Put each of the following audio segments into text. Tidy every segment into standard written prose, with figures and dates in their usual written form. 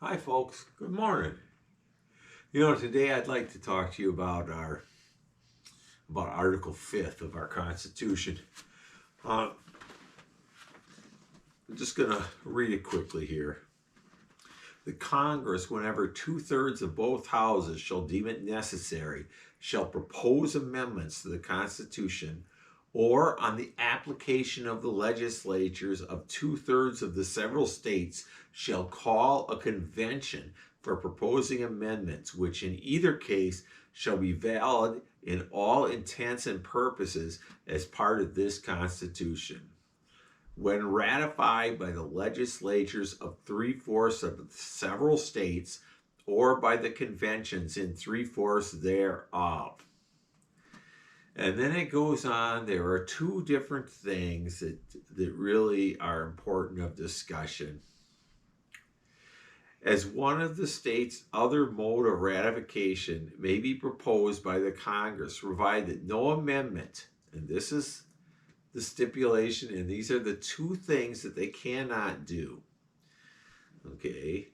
Hi folks, good morning. Today I'd like to talk to you about Article 5th of our Constitution. I'm just going to read it quickly here. The Congress, whenever 2/3 of both houses shall deem it necessary, shall propose amendments to the Constitution, or on the application of the legislatures of 2/3 of the several states, shall call a convention for proposing amendments, which in either case shall be valid in all intents and purposes as part of this Constitution. When ratified by the legislatures of 3/4 of the several states, or by the conventions in 3/4 thereof. And then it goes on, there are two different things that really are important of discussion. As one of the state's other mode of ratification may be proposed by the Congress, provided that no amendment, and this is the stipulation, and these are the two things that they cannot do. Okay,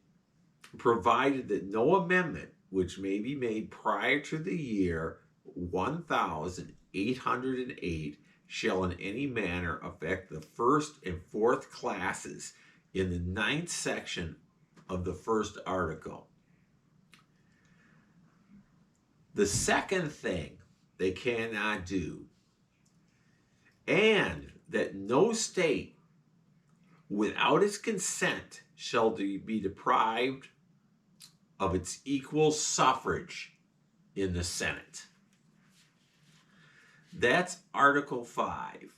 provided that no amendment which may be made prior to the year 1808 shall in any manner affect the first and fourth classes in the 9th section of the first article. The second thing they cannot do, and that no state without its consent shall be deprived of its equal suffrage in the Senate. That's Article 5.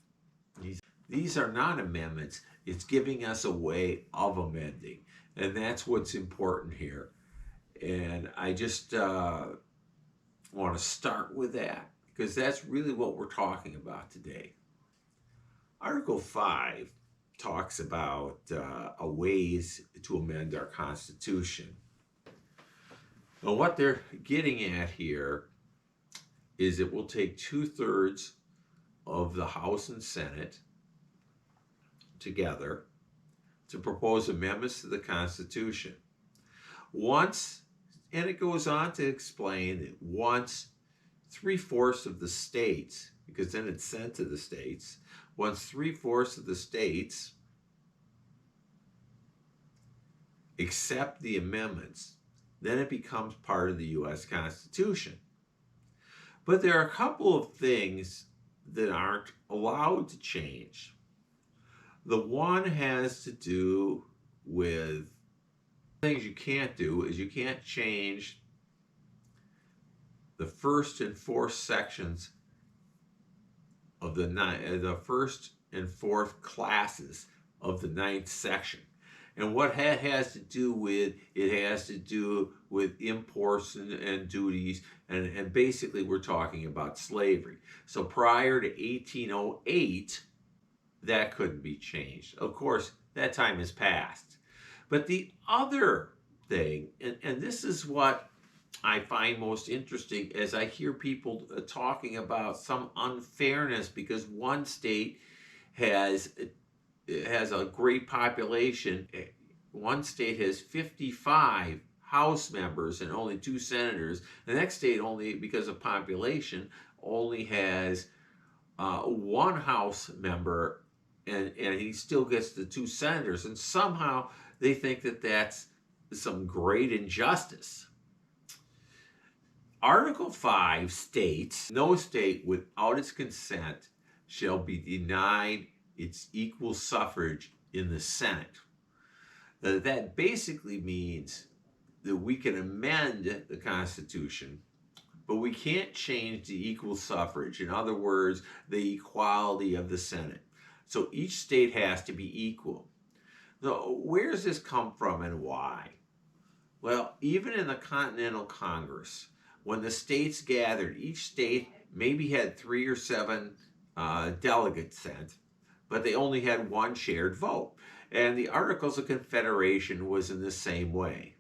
These are not amendments, it's giving us a way of amending. And that's what's important here. And I just want to start with that because that's really what we're talking about today. Article 5 talks about ways to amend our Constitution. Now, what they're getting at here is it will take 2/3 of the House and Senate together to propose amendments to the Constitution. And it goes on to explain that once 3/4 of the states, because then it's sent to the states, once 3/4 of the states accept the amendments, then it becomes part of the U.S. Constitution. But there are a couple of things that aren't allowed to change. The one has to do with things you can't do is you can't change the first and fourth sections of the first and fourth classes of the 9th section. And what that has to do with, it has to do with imports and duties, and basically we're talking about slavery. So prior to 1808, that couldn't be changed. Of course, that time has passed. But the other thing, and this is what I find most interesting as I hear people talking about some unfairness because one state has a great population. One state has 55 House members and only 2 senators. The next state, only because of population, only has 1 House member, and he still gets the 2 senators. And somehow they think that that's some great injustice. Article 5 states, no state without its consent shall be denied its equal suffrage in the Senate. Now, that basically means that we can amend the Constitution, but we can't change the equal suffrage. In other words, the equality of the Senate. So each state has to be equal. So where does this come from and why? Well, even in the Continental Congress, when the states gathered, each state maybe had 3 or 7 delegates sent, but they only had 1 shared vote. And the Articles of Confederation was in the same way.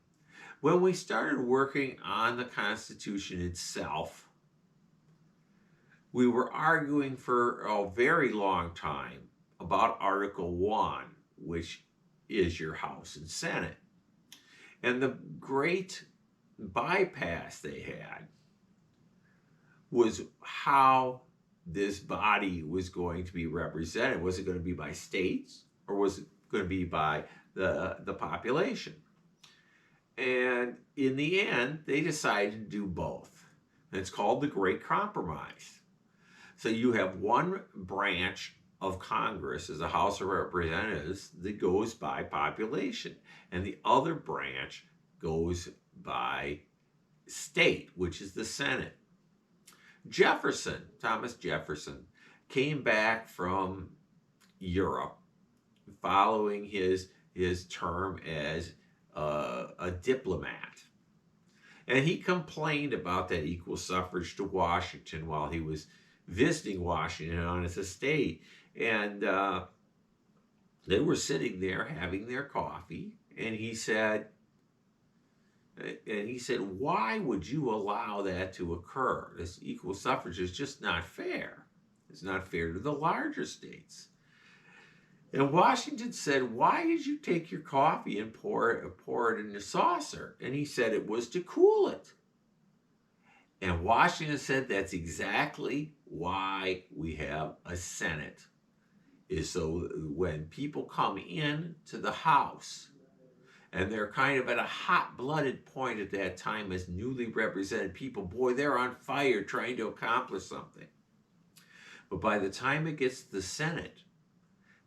When we started working on the Constitution itself, we were arguing for a very long time about Article 1, which is your House and Senate. And the great bypass they had was how this body was going to be represented. Was it going to be by states, or was it going to be by the population? And in the end, they decided to do both. And it's called the Great Compromise. So you have one branch of Congress as the House of Representatives that goes by population, and the other branch goes by state, which is the Senate. Thomas Jefferson, came back from Europe following his term as a diplomat. And he complained about that equal suffrage to Washington while he was visiting Washington on his estate. And they were sitting there having their coffee, and he said, why would you allow that to occur? This equal suffrage is just not fair. It's not fair to the larger states. And Washington said, why did you take your coffee and pour it in a saucer? And he said it was to cool it. And Washington said that's exactly why we have a Senate, is so when people come in to the House, and they're kind of at a hot-blooded point at that time as newly represented people, boy, they're on fire trying to accomplish something. But by the time it gets to the Senate,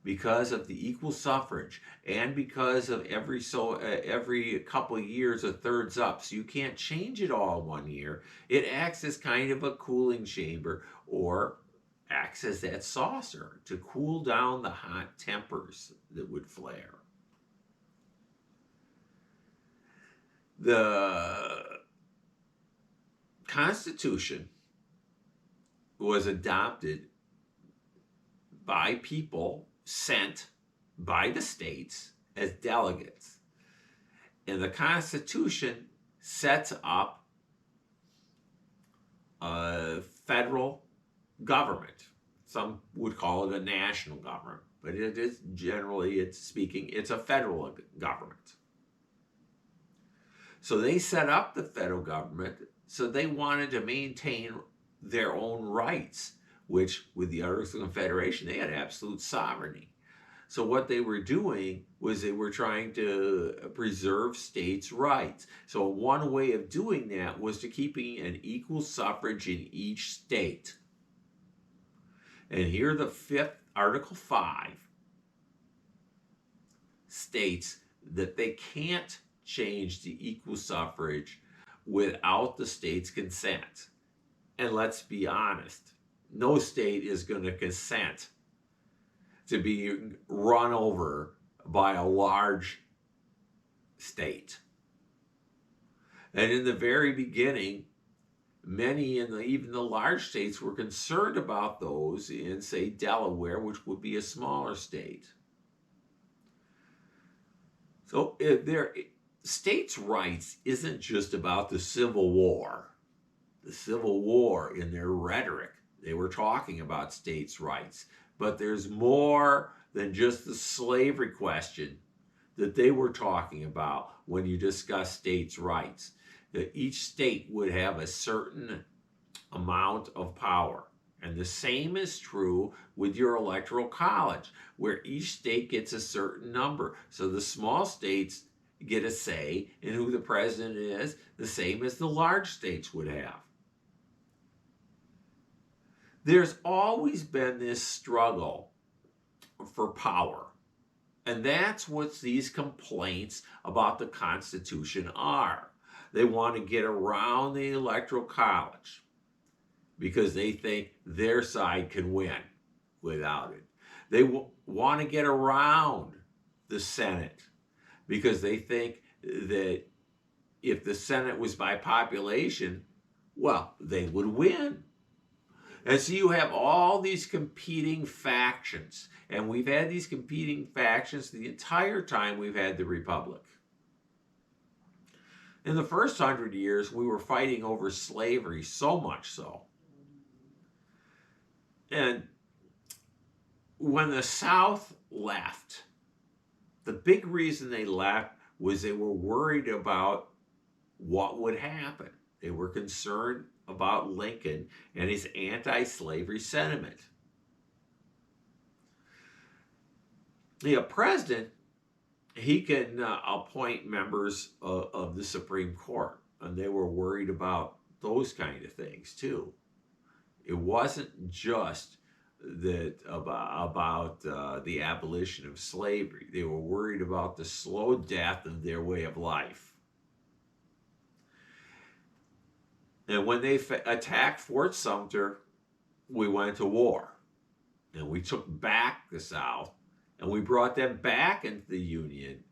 because of the equal suffrage and because of every couple of years a third's up, so you can't change it all 1 year, it acts as kind of a cooling chamber, or acts as that saucer to cool down the hot tempers that would flare. The Constitution was adopted by people sent by the states as delegates. And the Constitution sets up a federal government. Some would call it a national government, but it is generally, it's a federal government. So they set up the federal government, so they wanted to maintain their own rights, which with the Articles of Confederation, they had absolute sovereignty. So what they were doing was they were trying to preserve states' rights. So one way of doing that was to keeping an equal suffrage in each state. And here the Article 5 states that they can't change the equal suffrage without the state's consent. And let's be honest, no state is going to consent to be run over by a large state. And in the very beginning, many even the large states were concerned about those in, say, Delaware, which would be a smaller state. So states' rights isn't just about the Civil War. The Civil War, in their rhetoric, they were talking about states' rights. But there's more than just the slavery question that they were talking about when you discuss states' rights. That each state would have a certain amount of power. And the same is true with your electoral college, where each state gets a certain number. So the small states get a say in who the president is, the same as the large states would have. There's always been this struggle for power. And that's what these complaints about the Constitution are. They want to get around the electoral college because they think their side can win without it. They want to get around the Senate because they think that if the Senate was by population, well, they would win. And so you have all these competing factions. And we've had these competing factions the entire time we've had the Republic. In the first 100 years, we were fighting over slavery, so much so. And when the South left, the big reason they left was they were worried about what would happen. They were concerned about Lincoln and his anti-slavery sentiment. The president, he can appoint members of the Supreme Court, and they were worried about those kind of things too. It wasn't just that about the abolition of slavery. They were worried about the slow death of their way of life. And when they attacked Fort Sumter, we went to war, and we took back the South, and we brought them back into the Union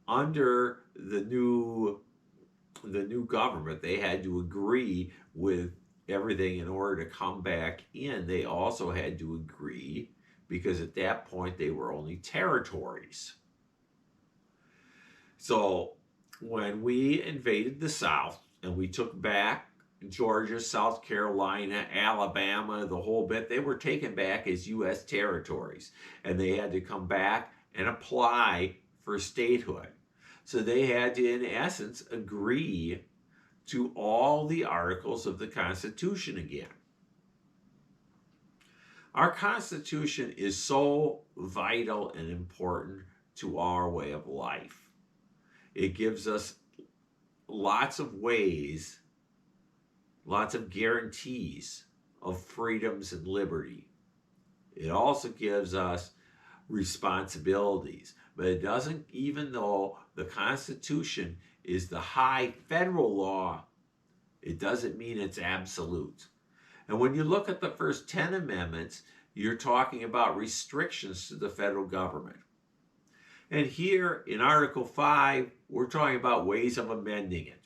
under the new government. They had to agree with everything in order to come back in. They also had to agree, because at that point they were only territories. So when we invaded the South and we took back Georgia, South Carolina, Alabama, the whole bit, they were taken back as U.S. territories, and they had to come back and apply for statehood. So they had to, in essence, agree to all the articles of the Constitution again. Our Constitution is so vital and important to our way of life. It gives us lots of ways, lots of guarantees of freedoms and liberty. It also gives us responsibilities, but it doesn't, even though the Constitution is the high federal law, it doesn't mean it's absolute. And when you look at the first 10 amendments, you're talking about restrictions to the federal government. And here in Article 5, we're talking about ways of amending it.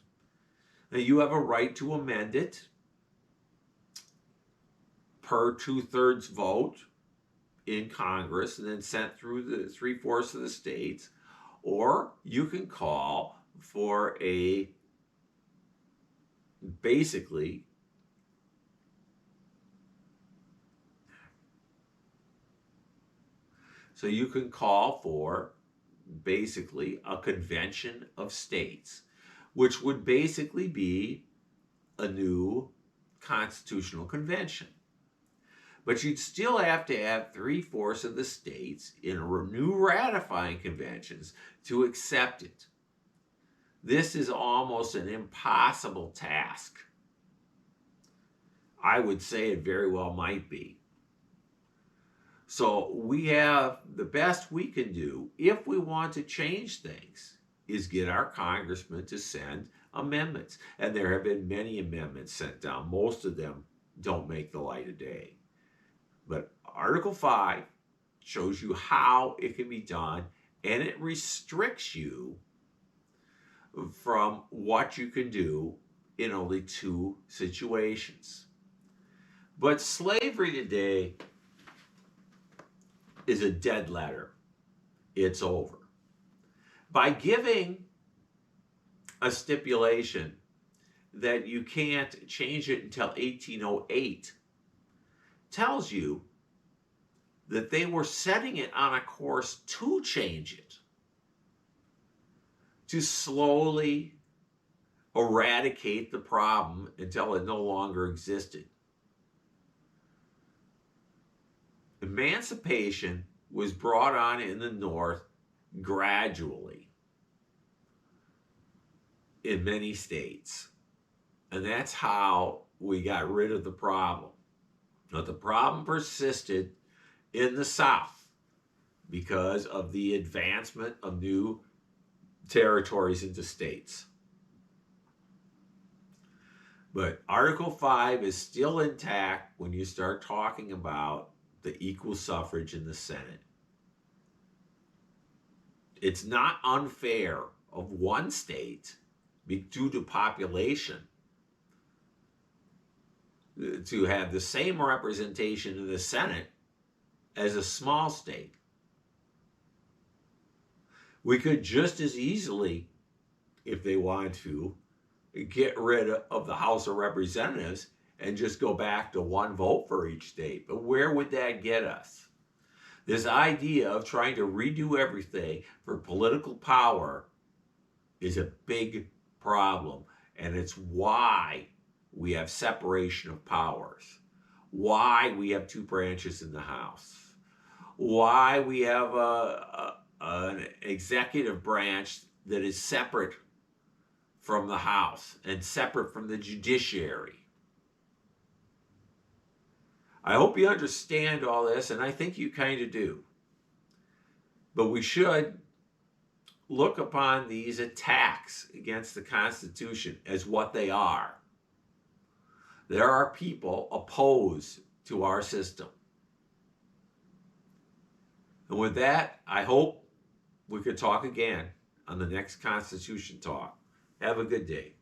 Now, you have a right to amend it per 2/3 vote in Congress and then sent through the 3/4 of the states, or you can call for basically a convention of states, which would basically be a new constitutional convention. But you'd still have to have 3/4 of the states in new ratifying conventions to accept it. This is almost an impossible task. I would say it very well might be. So we have, the best we can do if we want to change things is get our congressmen to send amendments. And there have been many amendments sent down. Most of them don't make the light of day. But Article 5 shows you how it can be done, and it restricts you from what you can do in only 2 situations. But slavery today is a dead letter. It's over. By giving a stipulation that you can't change it until 1808, tells you that they were setting it on a course to change it, to slowly eradicate the problem until it no longer existed. Emancipation was brought on in the North gradually in many states, and that's how we got rid of the problem. But the problem persisted in the South because of the advancement of new territories into states. But Article 5 is still intact when you start talking about the equal suffrage in the Senate. It's not unfair of one state, due to population, to have the same representation in the Senate as a small state. We could just as easily, if they wanted to, get rid of the House of Representatives and just go back to 1 vote for each state. But where would that get us? This idea of trying to redo everything for political power is a big problem, and it's why we have separation of powers, why we have two branches in the House, why we have an executive branch that is separate from the House and separate from the judiciary. I hope you understand all this, and I think you kind of do. But we should look upon these attacks against the Constitution as what they are. There are people opposed to our system. And with that, I hope we could talk again on the next Constitution Talk. Have a good day.